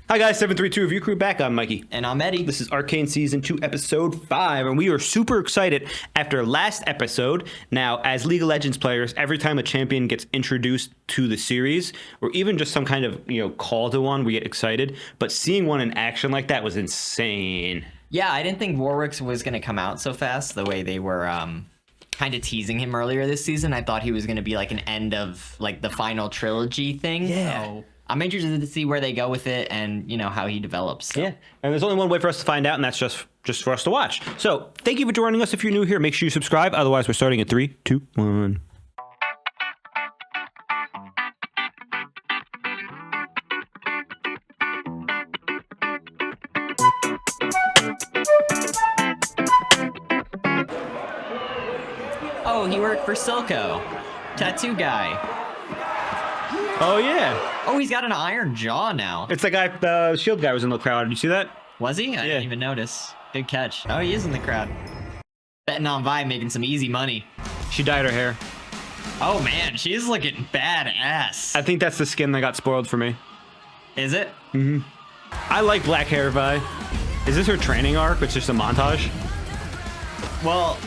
Hi guys, 732 Review Crew back. I'm Mikey. And I'm Eddie. This is Arcane Season 2, Episode 5, and we are super excited after last episode. Now, as League of Legends players, every time a champion gets introduced to the series, or even just some kind of, call to one, we get excited. But seeing one in action like that was insane. Yeah, I didn't think Warwick's was going to come out so fast, the way they were kind of teasing him earlier this season. I thought he was going to be like an end of like the final trilogy thing. Yeah. So I'm interested to see where they go with it and, how he develops. So. Yeah, and there's only one way for us to find out, and that's just for us to watch. So thank you for joining us. If you're new here, make sure you subscribe. Otherwise, we're starting in 3, 2, 1. Oh, he worked for Silco. Tattoo guy. Oh, yeah. Oh, he's got an iron jaw now. It's the guy, the shield guy was in the crowd. Did you see that? Was he? I didn't even notice. Good catch. Oh, he is in the crowd. Betting on Vi making some easy money. She dyed her hair. Oh, man. She's looking badass. I think that's the skin that got spoiled for me. Is it? Mm-hmm. I like black hair, Vi. Is this her training arc? It's just a montage? Well,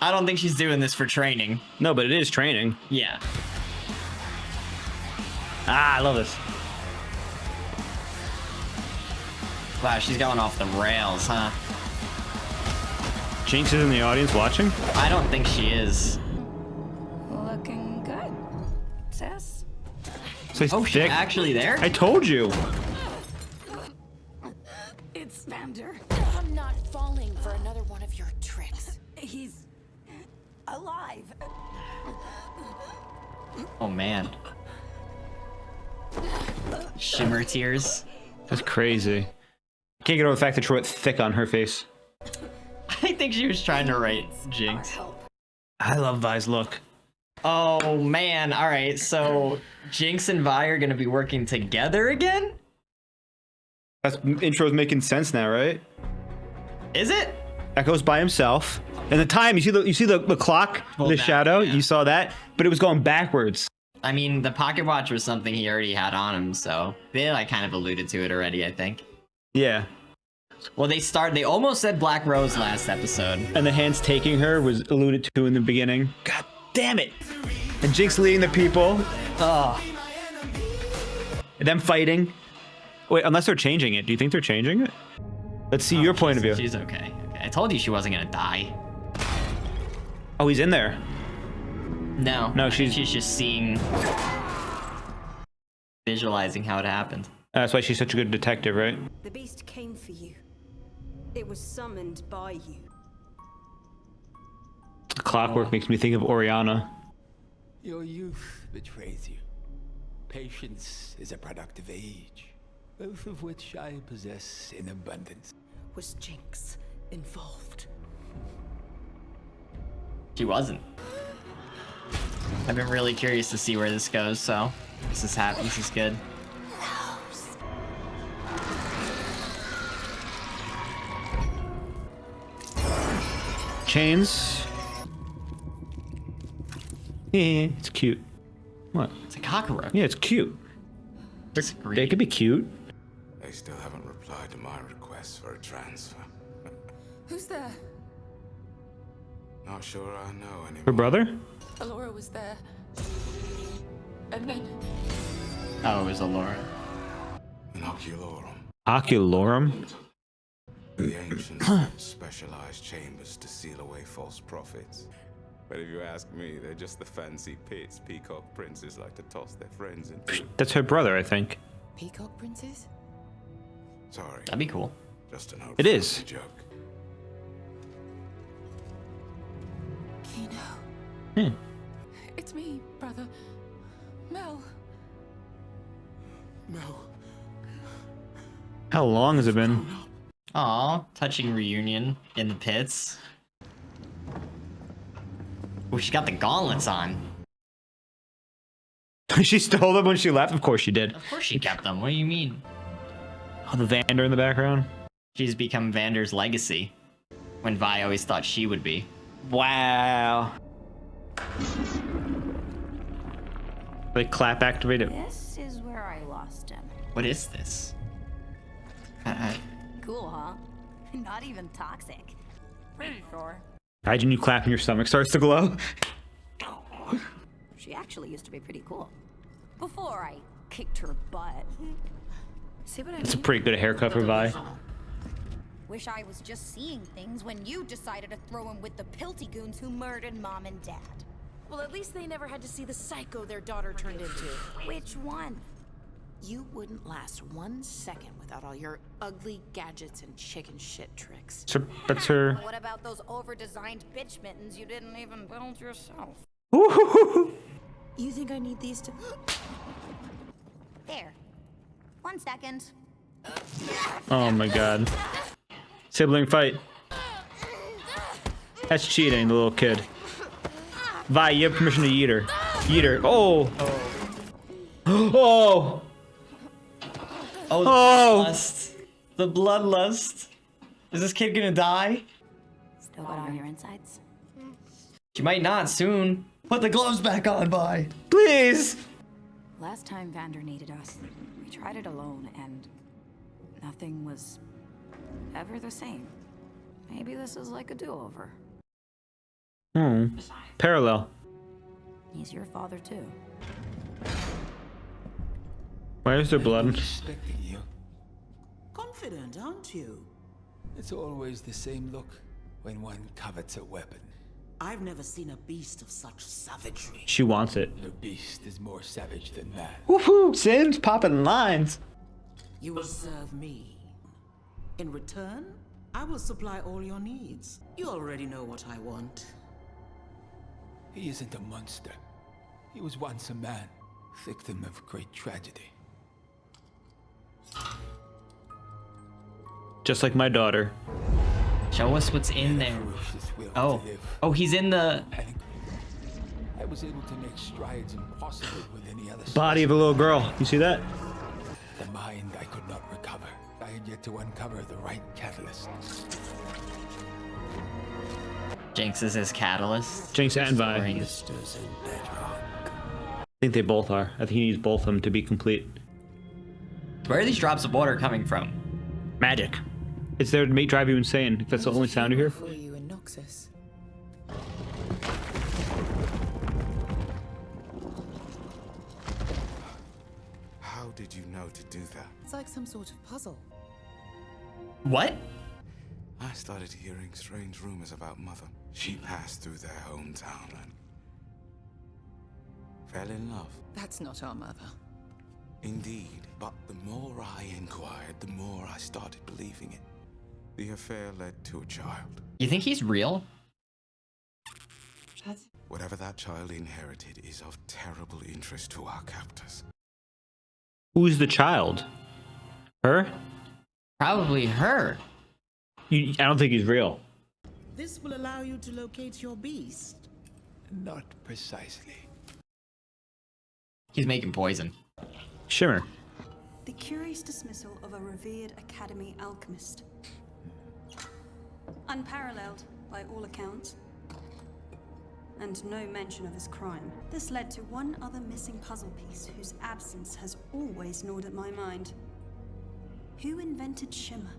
I don't think she's doing this for training. No, but it is training. Yeah. Ah, I love this. Wow, she's going off the rails, huh? Jinx is in the audience watching? I don't think she is. Looking good, sis. So Oh, she's actually there? I told you. It's Vander. I'm not falling for another one of your tricks. He's alive. Oh, man. Shimmer tears. That's crazy. I can't get over the fact that she wrote thick on her face. I think she was trying to write Jinx. I love Vi's look. Oh, man. All right, so Jinx and Vi are going to be working together again? That intro's making sense now, right? Is it? Echo's by himself. And the time, you see the clock, Pulled the back, shadow, yeah. you saw that? But it was going backwards. I mean, the pocket watch was something he already had on him, so they kind of alluded to it already, I think. Yeah. Well, they almost said Black Rose last episode. And the hands taking her was alluded to in the beginning. God damn it. And Jinx leading the people. Oh. And them fighting. Wait, unless they're changing it. Do you think they're changing it? Let's see your point of view. She's okay. I told you she wasn't gonna die. Oh, he's in there. No. No, I think she's just seeing, visualizing how it happened. That's why she's such a good detective, right? The beast came for you. It was summoned by you. The clockwork makes me think of Oriana. Your youth betrays you. Patience is a product of age, both of which I possess in abundance. Was Jinx involved? She wasn't. I've been really curious to see where this goes, so this is happy. This is good. Chains. Yeah, it's cute. What? It's a cockroach. Yeah, it's cute. It's green. It could be cute. They still haven't replied to my request for a transfer. Who's there? Not sure I know anymore. Her brother? Alora was there. And then Oh, it was Alora. An oculorum. Oculorum? The ancients built specialized chambers to seal away false prophets. But if you ask me, they're just the fancy pits peacock princes like to toss their friends into. That's her brother, I think. Peacock princess? Sorry, That'd be cool. just an old It is. family joke. Kino. Hmm. It's me, brother. Mel. No. How long has it been? Aw, touching reunion in the pits. Oh, she got the gauntlets on. She stole them when she left? Of course she did. Of course she kept them. What do you mean? Oh, the Vander in the background. She's become Vander's legacy. When Vi always thought she would be. Wow. They clap activated. This is where I lost him. What is this? Cool, huh? Not even toxic. Pretty sure. Imagine you clap and your stomach starts to glow. She actually used to be pretty cool. Before I kicked her butt. See what I It's a mean? pretty good haircut for Vi. Wish I was just seeing things when you decided to throw him with the pilty goons who murdered Mom and Dad. Well, at least they never had to see the psycho their daughter turned into. Which one? You wouldn't last 1 second without all your ugly gadgets and chicken shit tricks. So that's her. What about those over-designed bitch mittens you didn't even build yourself? You think I need these to... There. 1 second. Oh my god. Sibling fight. That's cheating, the little kid. Vi, you have permission to yeet her. Yeet her. Oh! Oh! Oh, the bloodlust. The bloodlust. Is this kid gonna die? Still got all your insides? She might not soon. Put the gloves back on, Vi. Please! Last time Vander needed us, we tried it alone, and nothing was ever the same. Maybe this is like a do-over. Parallel. He's your father, too. Why is there blood? Respecting you. Confident, aren't you? It's always the same look when one covets a weapon. I've never seen a beast of such savagery. She wants it. No beast is more savage than man. Woohoo! Sims popping lines. You will serve me. In return, I will supply all your needs. You already know what I want. He isn't a monster. He was once a man, victim of great tragedy. Just like my daughter. Show us what's in there. Ferocious will Oh. to live. Oh, he's in the... And I was able to make strides impossible with any other Body of a little girl. You see that? The mind I could not recover. I had yet to uncover the right catalyst. Jinx is his catalyst. Jinx and Vi. Blisters and Bedrock. I think they both are. I think he needs both of them to be complete. Where are these drops of water coming from? Magic. It's there to drive you insane. If that's the only sound you hear. For you in Noxus. How did you know to do that? It's like some sort of puzzle. What? I started hearing strange rumors about Mother. She passed through their hometown and fell in love. That's not our mother. Indeed, but the more I inquired, the more I started believing it. The affair led to a child. You think he's real? Whatever that child inherited is of terrible interest to our captors. Who's the child? Her? Probably her. I don't think he's real. This will allow you to locate your beast. Not precisely. He's making poison. Shimmer. The curious dismissal of a revered academy alchemist. Unparalleled, by all accounts. And no mention of his crime. This led to one other missing puzzle piece whose absence has always gnawed at my mind. Who invented Shimmer?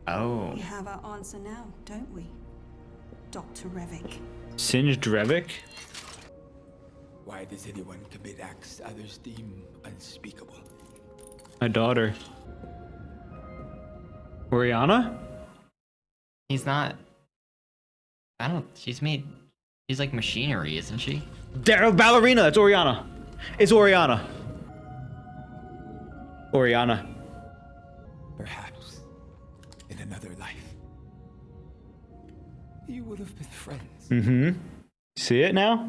Oh. We have our answer now, don't we? Dr. Revik. Singed Revik? Why does anyone commit acts others deem unspeakable? My daughter. Oriana? He's not... I don't... She's like machinery, isn't she? Daryl Ballerina! It's Oriana. It's Oriana. Oriana. Perhaps in another life, you would have been friends. Mm-hmm. See it now?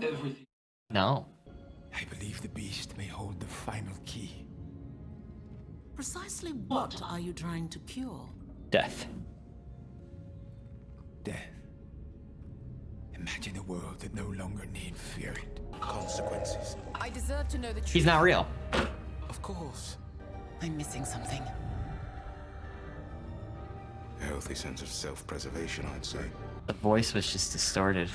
No. I believe the beast may hold the final key. Precisely what are you trying to cure? Death. Death. Imagine a world that no longer need fear it. Consequences. I deserve to know the truth. He's not real. Of course. I'm missing something. A healthy sense of self-preservation, I'd say. The voice was just distorted.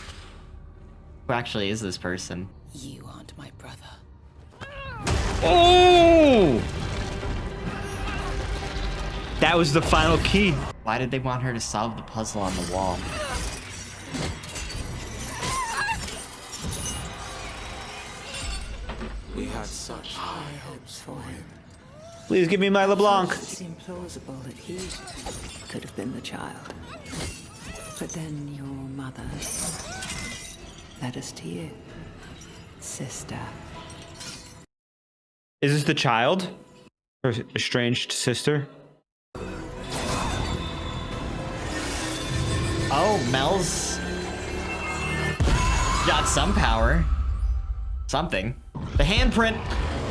Who actually is this person? You aren't my brother. Oh! That was the final key. Why did they want her to solve the puzzle on the wall? We had such high hopes for him. Please give me my LeBlanc. It seemed plausible that he could have been the child. But then your mother led us to you, sister. Is this the child? Her estranged sister? Oh, Mel's got some power. Something. The handprint.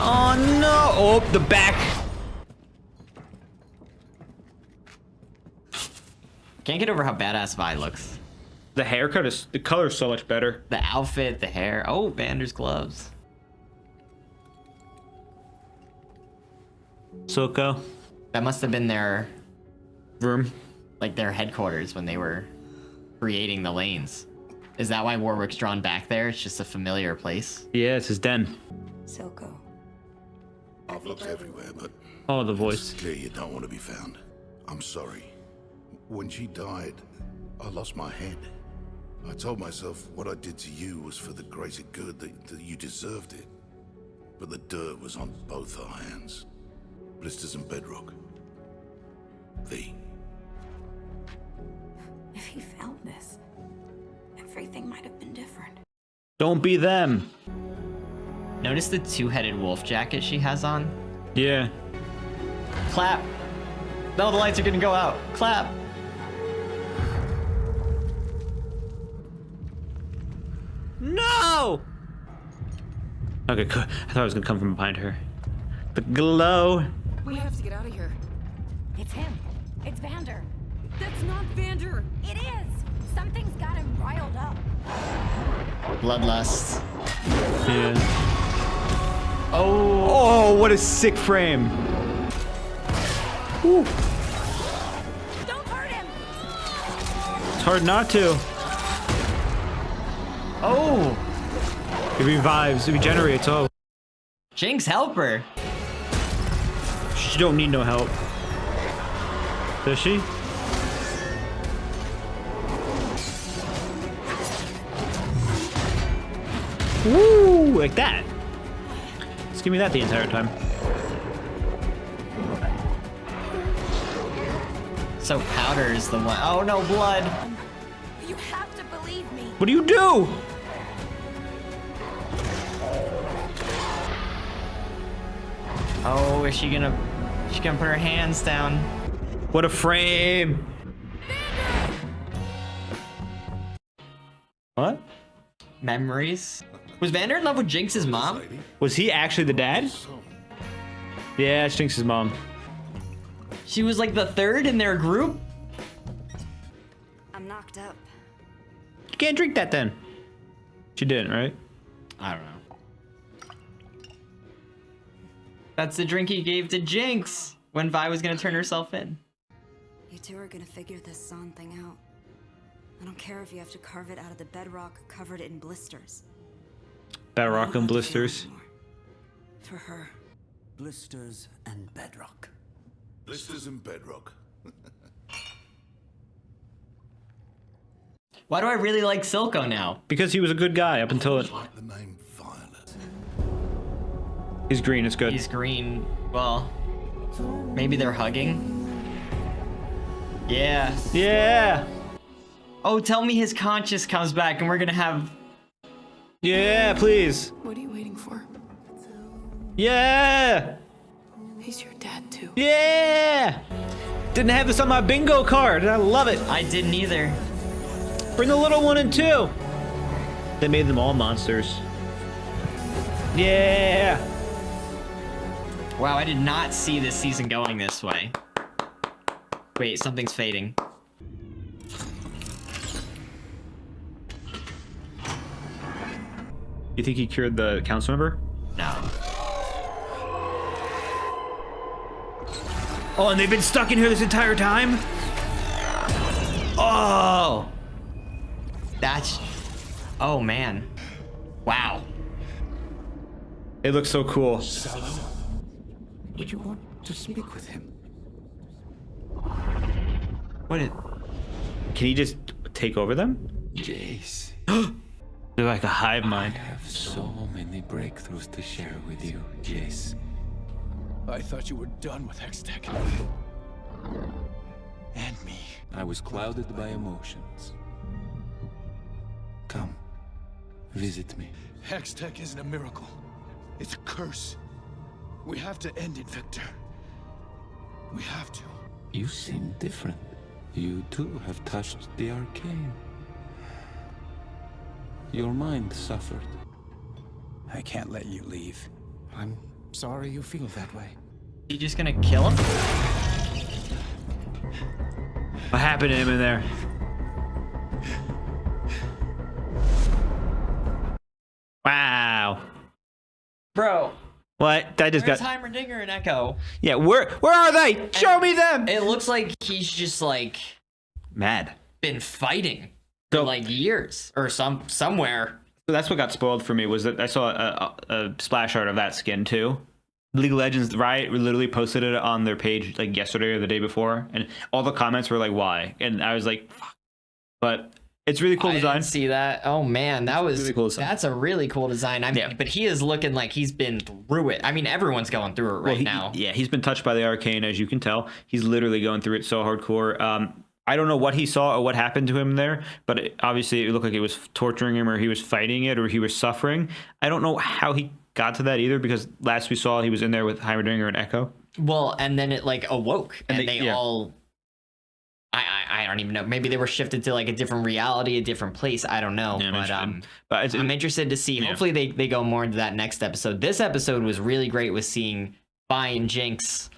Oh no! Oh, the back. Can't get over how badass Vi looks. The haircut is, the color's so much better. The outfit, the hair. Oh, Vander's gloves. Silco. That must have been their, Room. like, their headquarters when they were creating the lanes. Is that why Warwick's drawn back there? It's just a familiar place. Yeah, it's his den. Silco. I've looked everywhere, but Oh, the voice. it's clear you don't want to be found. I'm sorry. When she died, I lost my head. I told myself what I did to you was for the greater good, that you deserved it. But the dirt was on both our hands. Blisters and Bedrock. V. If he found this, everything might have been different. Don't be them. Notice the two-headed wolf jacket she has on? Yeah. Clap. No, the lights are gonna go out. Clap. No! Okay, good. I thought it was gonna come from behind her. The glow. We have to get out of here. It's him. It's Vander. That's not Vander. It is. Something's got him riled up. Bloodlust. Yeah. Oh. Oh, what a sick frame. Woo. Don't hurt him. It's hard not to. Oh. It revives, it regenerates. Oh, Jinx, help her. she don't need no help. Does she? Woo! Like that. Just give me that the entire time. So Powder's the one. Oh no, blood. You have to believe me. What do you do? Oh, is she gonna put her hands down? What a frame. What? Memories. Was Vander in love with Jinx's mom? Was he actually the dad? Yeah, it's Jinx's mom. She was like the third in their group? I'm knocked up. You can't drink that then. She didn't, right? I don't know. That's the drink he gave to Jinx when Vi was gonna turn herself in. You two are gonna figure this Zon thing out. I don't care if you have to carve it out of the bedrock covered in blisters. Bedrock and Blisters. For her. Blisters and Bedrock. Blisters and Bedrock. Why do I really like Silco now? Because he was a good guy up until it. Like the name Violet. He's green, it's good. He's green. Well, maybe they're hugging. Yeah. Yeah! Oh, tell me his conscience comes back and we're gonna have. Yeah, please. What are you waiting for? Yeah! He's your dad, too. Yeah! Didn't have this on my bingo card, and I love it. I didn't either. Bring the little one in too. They made them all monsters. Yeah! Wow, I did not see this season going this way. Wait, something's fading. You think he cured the council member? No. Oh, and they've been stuck in here this entire time? Oh! That's. Oh man. Wow. It looks so cool. Would you want to speak with him? What? Can he just take over them? Jace. They're like a hive mind. I have so many breakthroughs to share with you, Jace. I thought you were done with Hextech. And me. I was clouded by emotions. Come, visit me. Hextech isn't a miracle. It's a curse. We have to end it, Victor. We have to. You seem different. You too have touched the Arcane. Your mind suffered. I can't let you leave. I'm sorry you feel that way. You just gonna kill him? What happened to him in there? Wow. Bro. What? I just Where's got. Heimerdinger and Echo? Yeah, where are they? Show me them. It looks like he's just like Mad. been fighting for like years or somewhere. So that's what got spoiled for me was that I saw a splash art of that skin too. League of Legends Riot literally posted it on their page like yesterday or the day before, and all the comments were like, "Why?" And I was like, "Fuck." But it's really cool design. I didn't see that. Oh man, that was really cool design. That's a really cool design. I mean, but he is looking like he's been through it. I mean, everyone's going through it right now. Yeah, he's been touched by the Arcane, as you can tell. He's literally going through it so hardcore. I don't know what he saw or what happened to him there, but obviously it looked like it was torturing him or he was fighting it or he was suffering. I don't know how he got to that either, because last we saw he was in there with Heimerdinger and Echo. Well, and then it like awoke, and they yeah. all. I don't even know. Maybe they were shifted to like a different reality, a different place. I don't know. Yeah, but I'm interested to see. Yeah. Hopefully they go more into that next episode. This episode was really great with seeing Vi and Jinx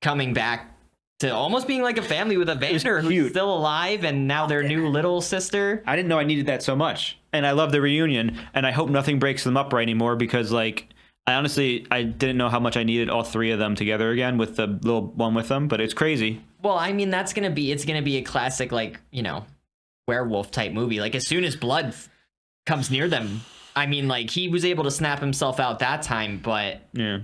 coming back to almost being like a family with Evander, who's still alive, and now their new little sister. I didn't know I needed that so much. And I love the reunion, and I hope nothing breaks them up right anymore, because like I didn't know how much I needed all three of them together again with the little one with them, but it's crazy. Well, I mean, it's gonna be a classic, like, you know, werewolf type movie. Like, as soon as blood comes near them, I mean, like, he was able to snap himself out that time, but yeah,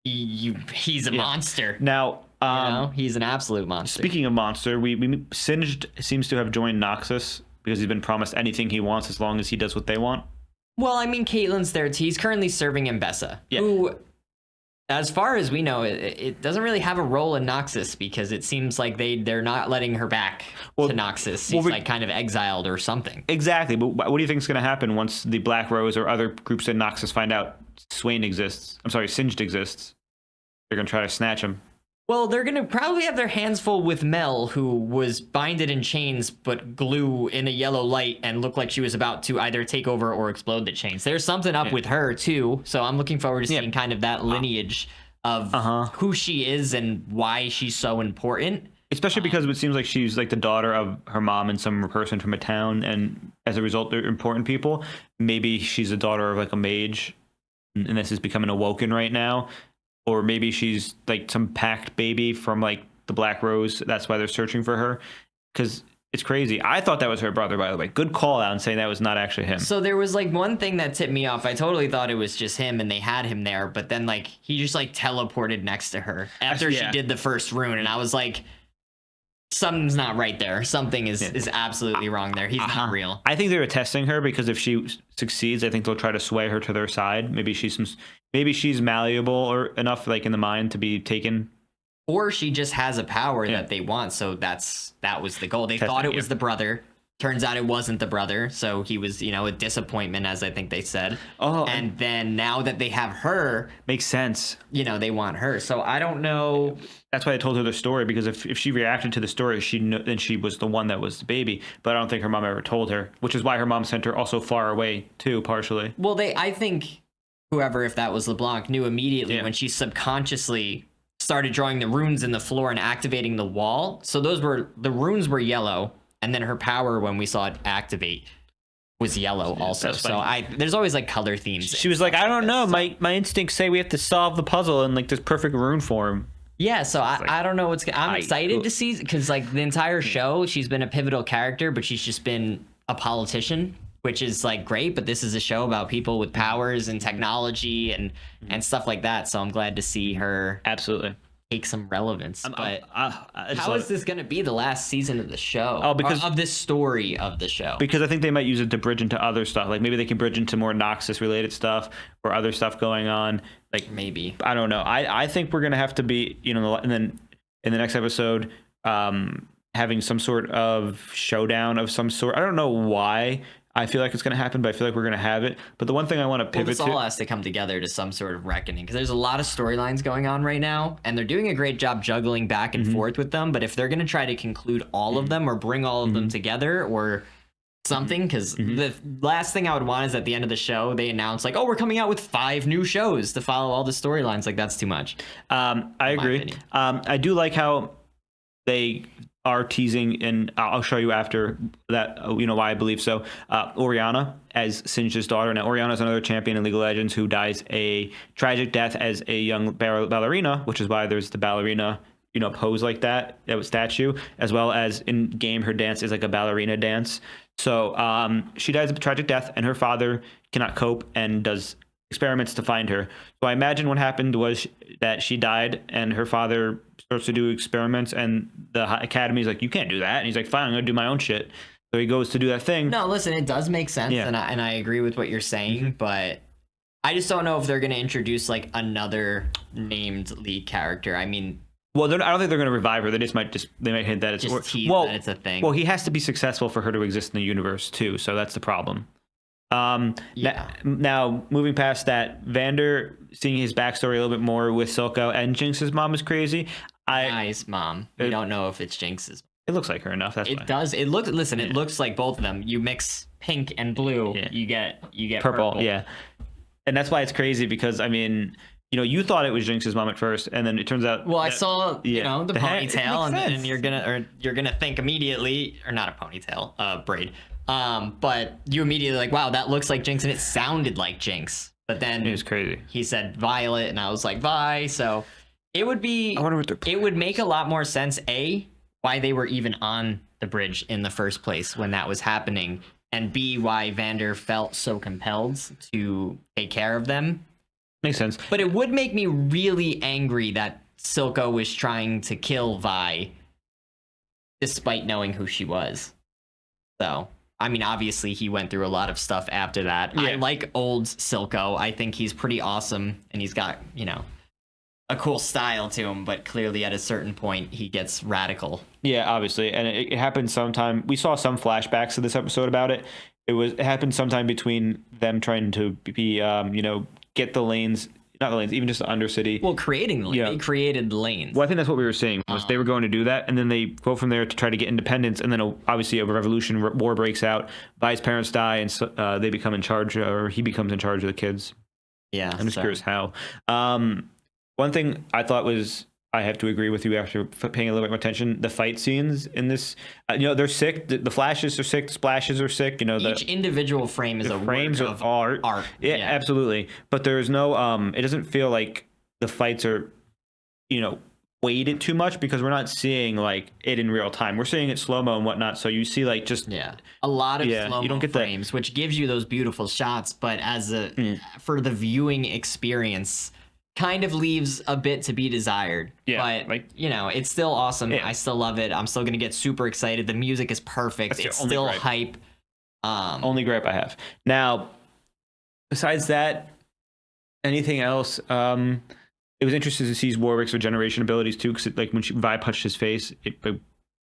he's a monster. Now, you know, he's an absolute monster. Speaking of monster, we Singed seems to have joined Noxus because he's been promised anything he wants as long as he does what they want. Well, I mean, Caitlyn's there. He's currently serving Mbessa, who, as far as we know, it doesn't really have a role in Noxus, because it seems like they're not letting her back to Noxus. She's like kind of exiled or something. Exactly, but what do you think is going to happen once the Black Rose or other groups in Noxus find out Singed exists? They're going to try to snatch him. Well, they're going to probably have their hands full with Mel, who was binded in chains but glue in a yellow light and looked like she was about to either take over or explode the chains. There's something up with her, too, so I'm looking forward to seeing kind of that lineage of who she is and why she's so important. Especially because it seems like she's like the daughter of her mom and some person from a town, and as a result, they're important people. Maybe she's the daughter of like a mage, and this is becoming awoken right now. Or maybe she's like some packed baby from like the Black Rose. That's why they're searching for her. Because it's crazy. I thought that was her brother, by the way. Good call out and saying that was not actually him. So there was like one thing that tipped me off. I totally thought it was just him and they had him there. But then like he just like teleported next to her after she did the first rune. And I was like, something's not right there. Something is absolutely wrong there. He's not real. I think they were testing her, because if she succeeds, I think they'll try to sway her to their side. Maybe she's malleable or enough like in the mind to be taken. Or she just has a power that they want. So that was the goal. They thought it was the brother. Turns out it wasn't the brother. So he was, you know, a disappointment, as I think they said. Oh, and then now that they have her, makes sense. You know, they want her. So I don't know. That's why I told her the story, because if she reacted to the story, then she was the one that was the baby. But I don't think her mom ever told her, which is why her mom sent her also far away too, partially. Well, I think whoever, if that was LeBlanc, knew immediately when she subconsciously started drawing the runes in the floor and activating the wall. So the runes were yellow, and then her power, when we saw it activate, was yellow also. So there's always like color themes. She was like, I don't know, my instincts say we have to solve the puzzle in like this perfect rune form. Yeah, so I don't know I'm excited to see, because like the entire show she's been a pivotal character, but she's just been a politician, which is like great, but this is a show about people with powers and technology and stuff like that. So I'm glad to see her take some relevance. But I just how love is it. this going to be the last season of the show? Oh, because- of this story of the show. Because I think they might use it to bridge into other stuff. Like maybe they can bridge into more Noxus related stuff or other stuff going on. Like Maybe. I don't know. I think we're gonna have to be, and then in the next episode, having some sort of showdown of some sort. I don't know why I feel like it's gonna happen, but I feel like we're gonna have it. But the one thing I want to Well, pivot this to. all has to come together to some sort of reckoning because there's a lot of storylines going on right now, and they're doing a great job juggling back and forth with them. But if they're going to try to conclude all of them or bring all of them together or something, because the last thing I would want is at the end of the show they announce like, oh, we're coming out with 5 new shows to follow all the storylines. Like that's too much. I agree. I do like how they are teasing, and I'll show you after that, why I believe so. Oriana as Singe's daughter. Now, Oriana is another champion in League of Legends who dies a tragic death as a young ballerina, which is why there's the ballerina, pose like that statue, as well as in game, her dance is like a ballerina dance. So she dies a tragic death, and her father cannot cope and does experiments to find her. So I imagine what happened was that she died and her father starts to do experiments, and the academy is like, you can't do that. And he's like, fine, I'm gonna do my own shit. So he goes to do that thing. No, listen, it does make sense, and I agree with what you're saying, but I just don't know if they're going to introduce like another named lead character. I mean, well, I don't think they're going to revive her. They might hint that it's just tease that it's a thing. Well, he has to be successful for her to exist in the universe too. So that's the problem. Now, moving past that, Vander seeing his backstory a little bit more with Silco and Jinx's mom is crazy. Nice mom. We don't know if it's Jinx's. It looks like her enough. That's it why. does. It looks. Listen, it looks like both of them. You mix pink and blue, you get purple. Yeah, and that's why it's crazy because I mean, you thought it was Jinx's mom at first, and then it turns out. Well, I saw the ponytail, and you're gonna think immediately, or not a ponytail, braid. But you immediately like, wow, that looks like Jinx, and it sounded like Jinx. But then it was crazy. He said Violet, and I was like, Vi. So it would be. I wonder what it would make a lot more sense. Why they were even on the bridge in the first place when that was happening, and B, why Vander felt so compelled to take care of them. Makes sense. But it would make me really angry that Silco was trying to kill Vi despite knowing who she was. So, I mean, obviously he went through a lot of stuff after that. Yeah. I like old Silco. I think he's pretty awesome, and he's got, a cool style to him, but clearly at a certain point he gets radical. Yeah, obviously, and it happened sometime. We saw some flashbacks of this episode about it. It happened sometime between them trying to be, get the lanes, not the lanes, even just the Undercity. Well, creating the lanes. They created the lanes. Well, I think that's what we were saying was they were going to do that, and then they go from there to try to get independence, and then obviously a revolution war breaks out. Vi's parents die, and so, they become in charge, or he becomes in charge of the kids. Yeah, I'm just curious how. One thing I thought was, I have to agree with you after paying a little bit more attention, the fight scenes in this, they're sick. The flashes are sick. The splashes are sick. Each individual frame is a frames work of art. Yeah, absolutely. But there's no, it doesn't feel like the fights are, weighted too much because we're not seeing like it in real time. We're seeing it slow-mo and whatnot. So you see like just a lot of slow-mo you don't get frames, which gives you those beautiful shots. But for the viewing experience, kind of leaves a bit to be desired. Yeah, but it's still awesome. I still love it. I'm still gonna get super excited. The music is perfect. It's still hype. Only gripe I have. Now, besides that, anything else? It was interesting to see Warwick's regeneration abilities too, because like when Vi punched his face, it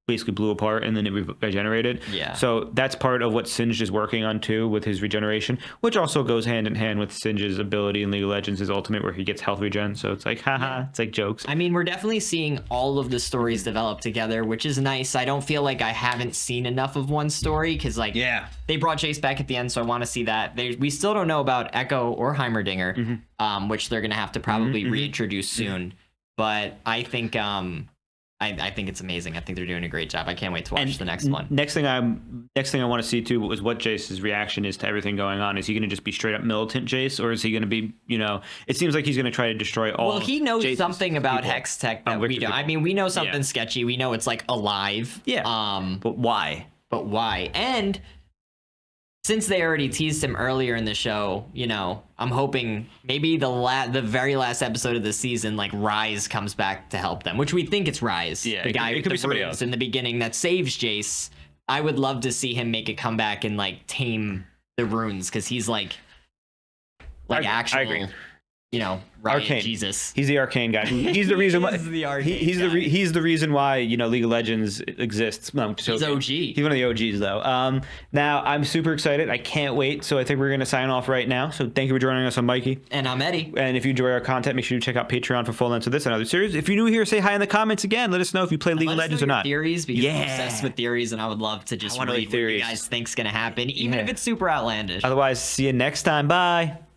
basically blew apart and then it regenerated. Yeah. So that's part of what Singed is working on too with his regeneration, which also goes hand in hand with Singe's ability in League of Legends, his ultimate, where he gets health regen. So it's like, haha, it's like jokes. I mean, we're definitely seeing all of the stories develop together, which is nice. I don't feel like I haven't seen enough of one story because they brought Jace back at the end, so I want to see that. We still don't know about Echo or Heimerdinger, which they're going to have to probably reintroduce soon. But I think I think it's amazing. I think they're doing a great job. I can't wait to watch the next one. Next thing I want to see too was what Jace's reaction is to everything going on. Is he going to just be straight up militant Jace, or is he going to be, it seems like he's going to try to destroy all. Well, he knows something about Hex Tech that we don't. I mean, we know something sketchy. We know it's like alive. Yeah. But why? And since they already teased him earlier in the show, you know, I'm hoping maybe the very last episode of the season, like Rise comes back to help them, which we think it's Rise. Yeah, the guy it with could the be somebody brooms else in the beginning that saves Jace. I would love to see him make a comeback and like tame the runes, because he's like actual, I agree. you know, Riot Arcane. Jesus. He's the Arcane guy. He's the reason why. He's the Arcane he's the reason why, you know, League of Legends exists. No, He's OG. He's one of the OGs though. Now I'm super excited. I can't wait. So I think we're gonna sign off right now. So thank you for joining us. I'm Mikey. And I'm Eddie. And if you enjoy our content, make sure you check out Patreon for full lengths of this and other series. If you're new here, say hi in the comments again. Let us know if you play League of Legends or not. Theories, because I'm Yeah. obsessed with theories, and I would love to just I wanna read read what you theories. guys think's gonna happen, even Yeah. if it's super outlandish. Otherwise, see you next time. Bye.